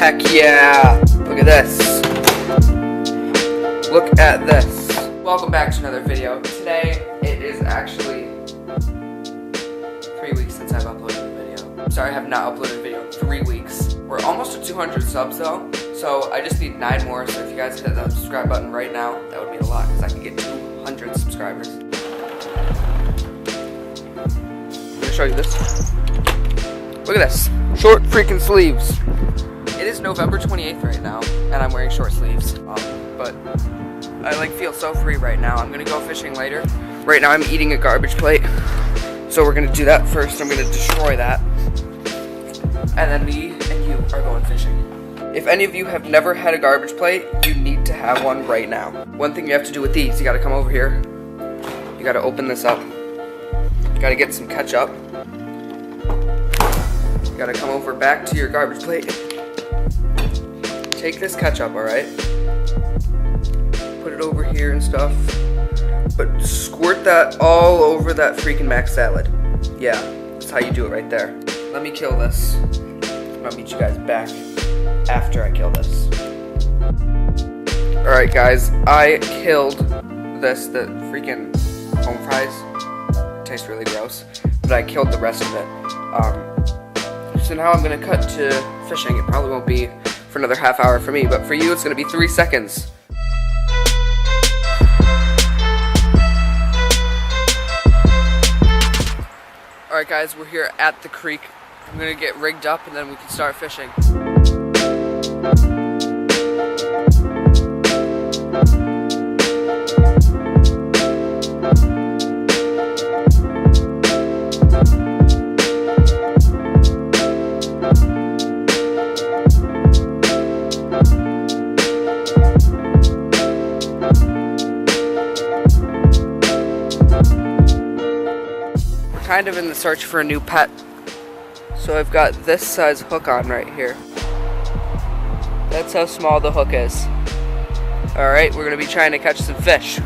Heck yeah! Look at this. Look at this. Welcome back to another video. Today, it is actually 3 weeks since I've uploaded a video. Sorry, I have not uploaded a video in 3 weeks. We're almost at 200 subs though, so I just need 9 more, so if you guys hit that subscribe button right now, that would mean a lot, because I can get 200 subscribers. I'm gonna show you this. Look at this. Short freaking sleeves. It is November 28th right now, and I'm wearing short sleeves. But I feel so free right now. I'm gonna go fishing later. Right now I'm eating a garbage plate. So we're gonna do that first. I'm gonna destroy that. And then me and you are going fishing. If any of you have never had a garbage plate, you need to have one right now. One thing you have to do with these, you gotta come over here. You gotta open this up. You gotta get some ketchup. You gotta come over back to your garbage plate. Take this ketchup, alright? Put it over here and stuff. But squirt that all over that freaking mac salad. Yeah, that's how you do it right there. Let me kill this. I'll meet you guys back after I kill this. Alright guys, I killed this, the freaking home fries. It tastes really gross. But I killed the rest of it. So now I'm gonna cut to fishing. It probably won't be for another half hour for me, but for you it's gonna be 3 seconds. Alright guys, we're here at the creek. I'm gonna get rigged up and then we can start fishing. Kind of in the search for a new pet, so I've got this size hook on right here. That's how small the hook is. Alright, we're gonna be trying to catch some fish.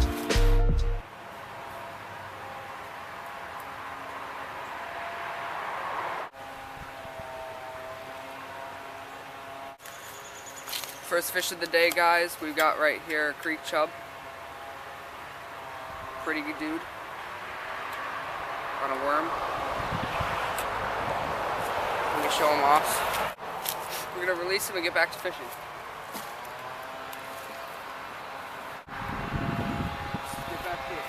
First fish of the day, guys, we've got right here a creek chub. Pretty good dude. On a worm. Let me show him off. We're gonna release him and get back to fishing. Let's get back here.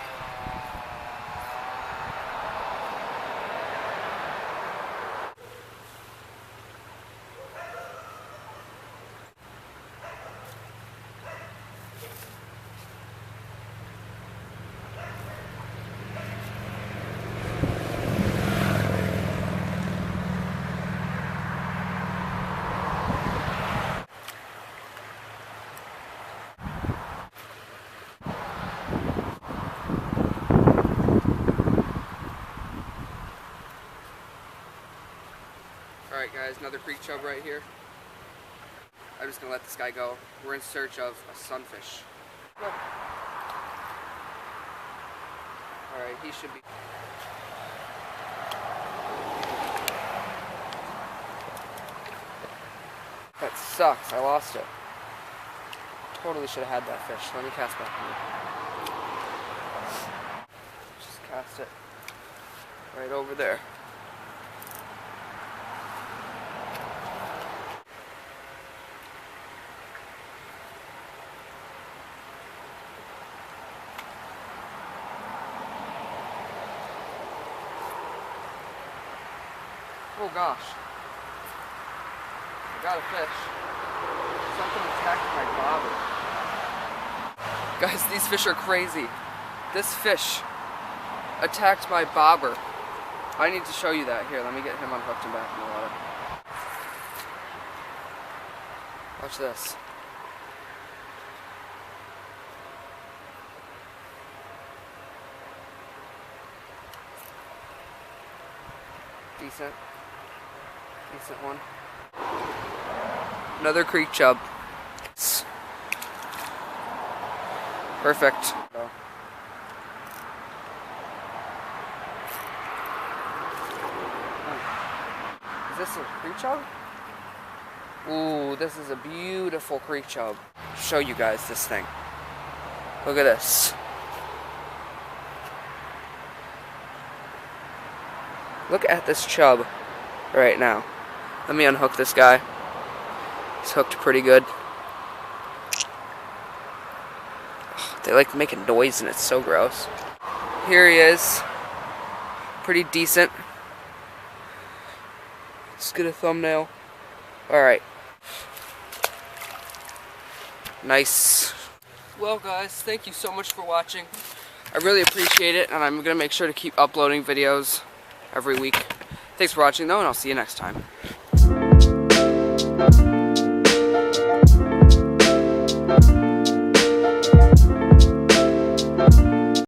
Alright guys, another creek chub right here. I'm just gonna let this guy go. We're in search of a sunfish. Alright, he should be... That sucks, I lost it. Totally should have had that fish. Let me cast back on you. Just cast it right over there. Oh gosh. I got a fish. Something attacked my bobber. Guys, these fish are crazy. This fish attacked my bobber. I need to show you that. Here, let me get him unhooked and back in the water. Watch this. Decent one. Another creek chub. Perfect. Is this a creek chub? Ooh, this is a beautiful creek chub. Show you guys this thing. Look at this. Look at this chub right now. Let me unhook this guy. He's hooked pretty good. They like making noise and it's so gross. Here he is. Pretty decent. Let's get a thumbnail. Alright. Nice. Well guys, thank you so much for watching. I really appreciate it, and I'm going to make sure to keep uploading videos every week. Thanks for watching though, and I'll see you next time.